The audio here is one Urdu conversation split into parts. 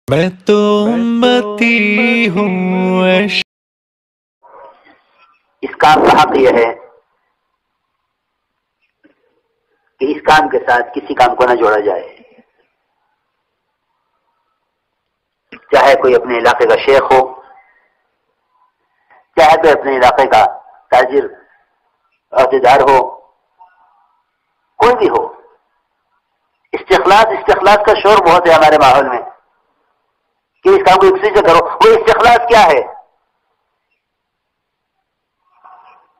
میں تو امتی ہوں اس کام کا حق یہ ہے کہ اس کام کے ساتھ کسی کام کو نہ جوڑا جائے، چاہے کوئی اپنے علاقے کا شیخ ہو، چاہے کوئی اپنے علاقے کا تاجر عہدیدار ہو، کوئی بھی ہو۔ استخلاص کا شور بہت ہے ہمارے ماحول میں کہ اس کام کو کسی سے کرو۔ وہ استخلاص کیا ہے؟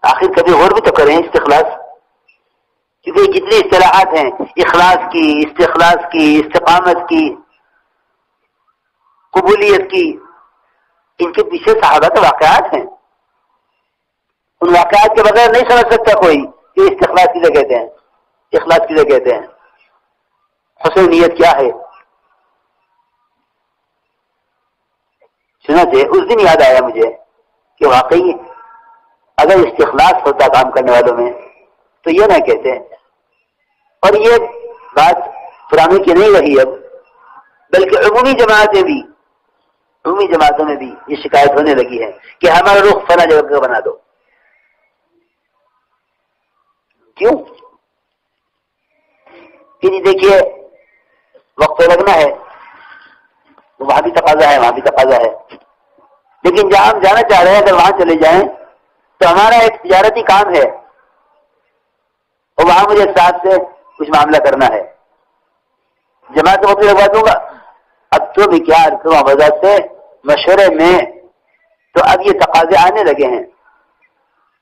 آخر کبھی غور بھی تو کریں استخلاص، کیونکہ جتنی اصطلاحات ہیں، اخلاص کی، استخلاص کی، استقامت کی، قبولیت کی، ان کے پیچھے صحابہ کے واقعات ہیں۔ ان واقعات کے بغیر نہیں سمجھ سکتا کوئی کہ استخلاص کسے کہتے ہیں، اخلاص کسے کہتے ہیں، حسن نیت کیا ہے۔ سنتے اس دن یاد آیا مجھے کہ واقعی اگر استخلاص ہوتا کام کرنے والوں میں تو یہ نہ کہتے ہیں۔ اور یہ بات پرانی کی نہیں رہی اب، بلکہ عمومی جماعتوں میں بھی یہ شکایت ہونے لگی ہے کہ ہمارا رخ فلاں جگہ کا بنا دو۔ کیوں؟ کہ دیکھیے وقت لگنا ہے، وہاں بھی تقاضا ہے، وہاں بھی تقاضا ہے، لیکن جہاں ہم جانا چاہ رہے ہیں اگر وہاں چلے جائیں تو ہمارا ایک تجارتی کام ہے اور وہاں مجھے صاحب سے کچھ معاملہ کرنا ہے، جماعت کو بھی لگوا دوں گا۔ اب تو بھی کیا وجہ سے مشورے میں تو اب یہ تقاضے آنے لگے ہیں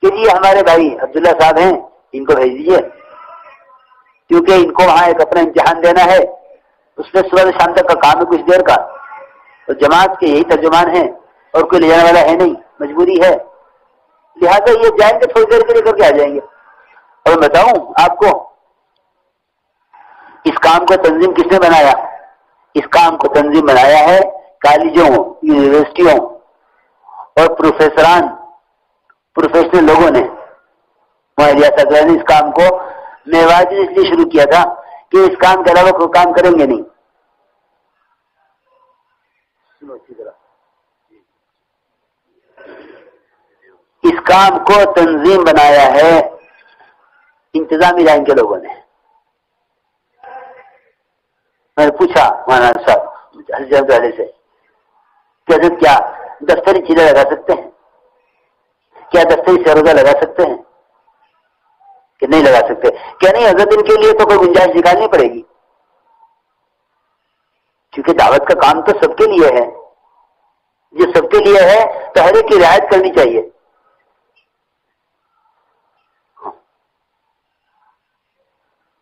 کہ جی ہمارے بھائی عبداللہ صاحب ہیں، ان کو بھیج دیجیے، کیونکہ ان کو وہاں ایک اپنا امتحان دینا ہے، اس میں صبح سے شام تک کا کام ہے کچھ دیر کا، اور جماعت کے یہی ترجمان ہیں اور کوئی لے جانے والا ہے نہیں، مجبوری ہے، لہٰذا یہ جائیں گے تھوڑی دیر کے لیے کر کے آ جائیں گے۔ اور بتاؤں آپ کو اس کام کو تنظیم کس نے بنایا؟ اس کام کو تنظیم بنایا ہے کالجوں، یونیورسٹیوں اور پروفیشنل لوگوں نے۔ ریاست نے اس کام کو میواج اس لیے شروع کیا تھا کہ اس کام کے علاوہ کوئی کام کریں گے نہیں۔ اس کام کو تنظیم بنایا ہے انتظامی لائن کے لوگوں نے۔ میں نے پوچھا مولانا صاحب حضرت والے سے کہ حضرت کیا دفتری چیزیں لگا سکتے ہیں؟ کیا دفتری سروزہ لگا سکتے ہیں؟ کہ نہیں لگا سکتے۔ کیا نہیں حضرت ان کے لیے تو کوئی گنجائش نکالنی پڑے گی، کیونکہ دعوت کا کام تو سب کے لیے ہے، جو سب کے لیے ہے تو ہر ایک کی رعایت کرنی چاہیے۔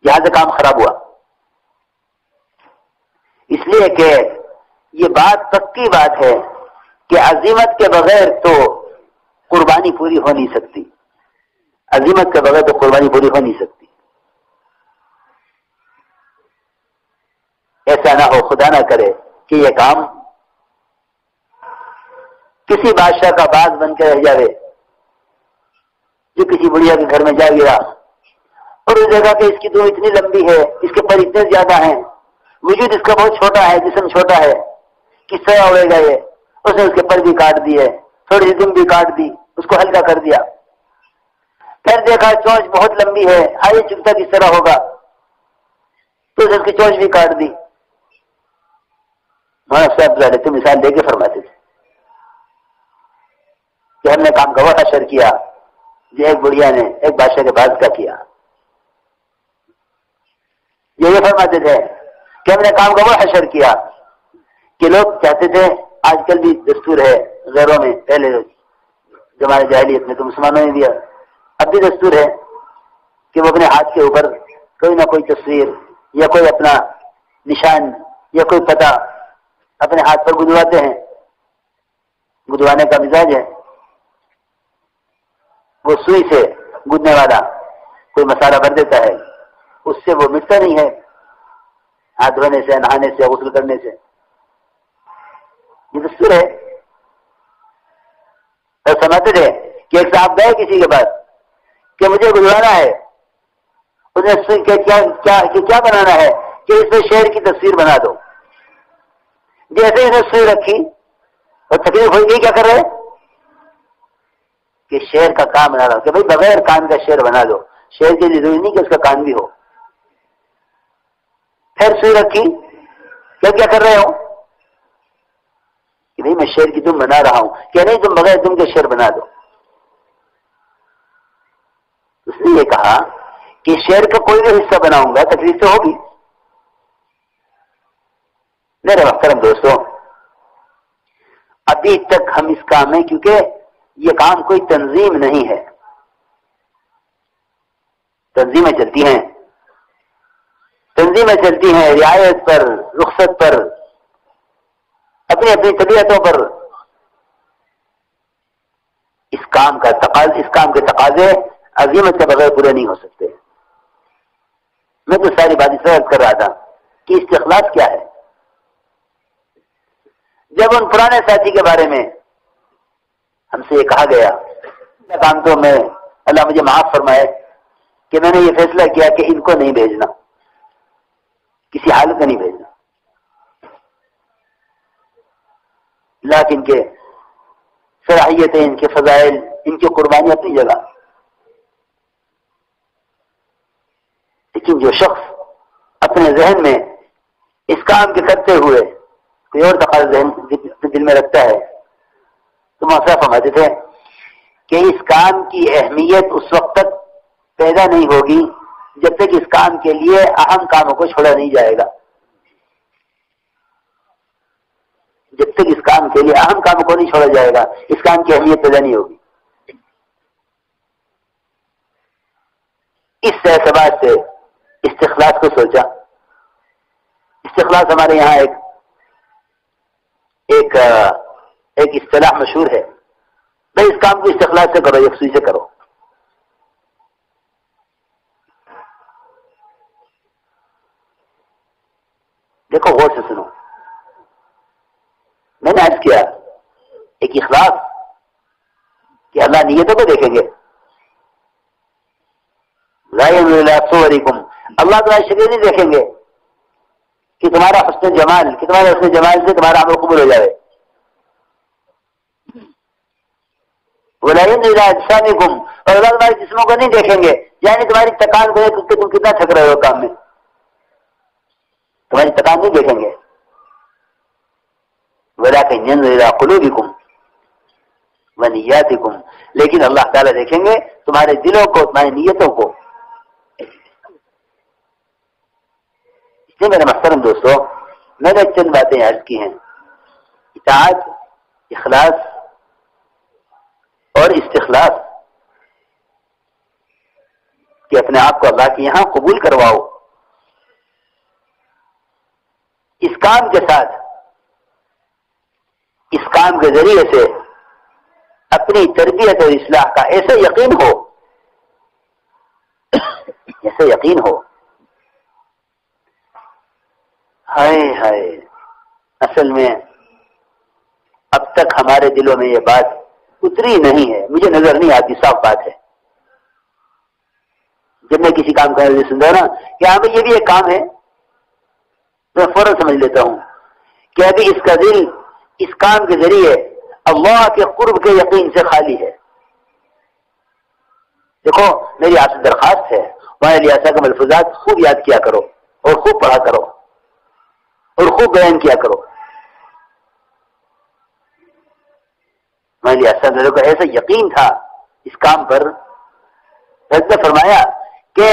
یہاں سے کام خراب ہوا، اس لیے کہ یہ بات پکی بات ہے کہ عزیمت کے بغیر تو قربانی پوری ہو نہیں سکتی، عزیمت کے بغیر تو قربانی پوری ہو نہیں سکتی۔ ایسا نہ ہو، خدا نہ کرے کہ یہ کام کسی بادشاہ کا باغ بن کے رہ جاوے جو کسی بڑھیا کے گھر میں جا گرا، اور اس جگہ کہ اس کی دو اتنی لمبی ہے، اس کے پر اتنے زیادہ ہیں، وجود اس کا بہت چھوٹا ہے، جسم چھوٹا ہے، کس طرح اڑے گا یہ؟ اس نے اس کے پر بھی کاٹ دیے، تھوڑی سی دم بھی کاٹ دی، اس کو ہلکا کر دیا، پھر دیکھا چونچ بہت لمبی ہے، آئے چکتا کس طرح ہوگا، تو اس کی چونچ بھی کاٹ دی۔ مولانا صاحب تو مثال دے کے فرماتے تھے کہ ہم نے کام کا وہ حشر کیا جو ایک بڑھیا نے ایک بادشاہ کے پاس کا کیا۔ یہ فرماتے تھے کہ ہم نے کام کا وہ حشر کیا کہ لوگ چاہتے تھے، آج کل بھی دستور ہے غیروں میں، پہلے زمانے جاہلیت میں تو مسلمانوں میں بھی اب بھی دستور ہے کہ وہ اپنے ہاتھ کے اوپر کوئی نہ کوئی تصویر یا کوئی اپنا نشان یا کوئی پتہ اپنے ہاتھ پر گدواتے ہیں، گدوانے کا مزاج ہے۔ وہ سوئی سے گدنے والا کوئی مسالہ بھر دیتا ہے، اس سے وہ مٹتا نہیں ہے، ہاتھ دھونے سے، نہانے سے، غسل کرنے سے، یہ دستور ہے۔ اور سمجھتے تھے کہ ایک صاحب گئے کسی کے پاس کہ مجھے گدوانا ہے، اس نے کیا بنانا ہے کہ اس میں شیر کی تصویر بنا دو۔ جیسے انہیں سوئی رکھی اور تکلیف ہوئی گئی، کیا کر رہے کہ شیر کا کان بنا رہا کہ بھائی بغیر کان کا شیر بنا دو، شیر کے لیے ضروری نہیں کہ اس کا کان بھی ہو۔ پھر سوئی رکھی، کیا کر رہے ہو کہ نہیں میں شیر کی تم بنا رہا ہوں، کہ نہیں تم بغیر تم کے شیر بنا دو۔ اس نے یہ کہا کہ شیر کا کوئی بھی حصہ بناؤں گا تکلیف تو ہوگی۔ میرے محترم دوستوں، ابھی تک ہم اس کام میں، کیونکہ یہ کام کوئی تنظیم نہیں ہے، تنظیمیں چلتی ہیں رعایت پر، رخصت پر، اپنی اپنی طبیعتوں پر۔ اس کام کے تقاضے عظیمت کے بغیر پورے نہیں ہو سکتے۔ میں تو ساری بات اس وقت کر رہا تھا کہ استخلاص کیا ہے۔ جب ان پرانے ساتھی کے بارے میں ہم سے یہ کہا گیا، کام تو میں، اللہ مجھے معاف فرمائے کہ میں نے یہ فیصلہ کیا کہ ان کو نہیں بھیجنا، کسی حالت میں نہیں بھیجنا، لیکن کے صلاحیتیں، ان کے فضائل، ان کی قربانی اپنی جگہ، لیکن جو شخص اپنے ذہن میں اس کام کے کرتے ہوئے کوئی اور تقاضا دل میں رکھتا ہے، تو مولانا فرماتے تھے کہ اس کام کی اہمیت اس وقت تک پیدا نہیں ہوگی جب تک اس کام کے لیے اہم کاموں کو چھوڑا نہیں جائے گا۔ جب تک اس کام کے لیے اہم کاموں کو نہیں چھوڑا جائے گا، اس کام کی اہمیت پیدا نہیں ہوگی۔ اس اعتبار سے استخلاص کو سوچا۔ استخلاص ہمارے یہاں ایک اصطلاح مشہور ہے، بھائی اس کام کو استخلاص سے کرو، یکسوئی سے کرو۔ دیکھو غور سے سنو، میں نے عرض کیا ایک اخلاص کہ اللہ نیتوں کو دیکھیں گے، لا ينظر الى صوركم، اللہ تمہاری شکل نہیں دیکھیں گے کہ تمہارا حسن جمال، کہ تمہارے حسن جمال سے تمہارا عمل قبول ہو جائے۔ ولا ينظر الى اجسامكم، اور اللہ تمہارے جسموں کو نہیں دیکھیں گے، یعنی تمہاری تکان کو کہ تم کتنا تھک رہے ہو کام میں، تمہاری تکان نہیں دیکھیں گے۔ ولكن ينظر الى قلوبكم ونياتكم، لیکن اللہ تعالیٰ دیکھیں گے تمہارے دلوں کو، تمہاری نیتوں کو۔ اس لیے میرے محترم دوستو، میں نے چند باتیں عرض کی ہیں، اطاعت، اخلاص اور استخلاص، کہ اپنے آپ کو اللہ کے یہاں قبول کرواؤ۔ اس کام کے ساتھ، اس کام کے ذریعے سے اپنی تربیت اور اصلاح کا ایسا یقین ہو، ایسا یقین ہو، ہائے اصل میں اب تک ہمارے دلوں میں یہ بات اتری نہیں ہے، مجھے نظر نہیں آتی، صاف بات ہے۔ جب میں کسی کام کا سنتا ہوں نا کہ ہاں بھائی یہ بھی ایک کام ہے، میں فوراً سمجھ لیتا ہوں کہ ابھی اس کا دل اس کام کے ذریعے اللہ کے قرب کے یقین سے خالی ہے۔ دیکھو میری آپ سے درخواست ہے، وہاں لیاسا کے ملفوظات خوب یاد کیا کرو اور خوب پڑھا کرو اور خوب بیان کیا کرو۔ میرے کو ایسا یقین تھا اس کام پر، حضرت نے فرمایا کہ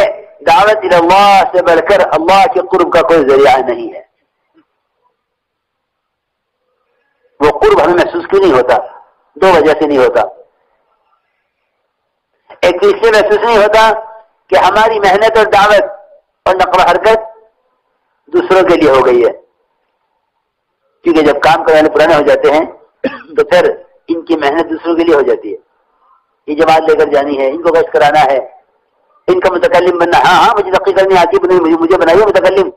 دعوت اللہ سے بڑھ کر اللہ کے قرب کا کوئی ذریعہ نہیں ہے۔ وہ قرب ہمیں محسوس کیوں نہیں ہوتا؟ دو وجہ سے نہیں ہوتا۔ ایک تو اس لیے محسوس نہیں ہوتا کہ ہماری محنت اور دعوت اور نقل و حرکت دوسروں کے لیے ہو گئی ہے، کیونکہ جب کام کرنے پرانے ہو جاتے ہیں تو پھر ان کی محنت دوسروں کے لیے ہو جاتی ہے۔ یہ جماعت لے کر جانی ہے، ان کو گشت کرانا ہے، ان کا متکلم بننا، ہاں مجھے تقریر کرنی آتی ہے، مجھے بنائیے متکلم،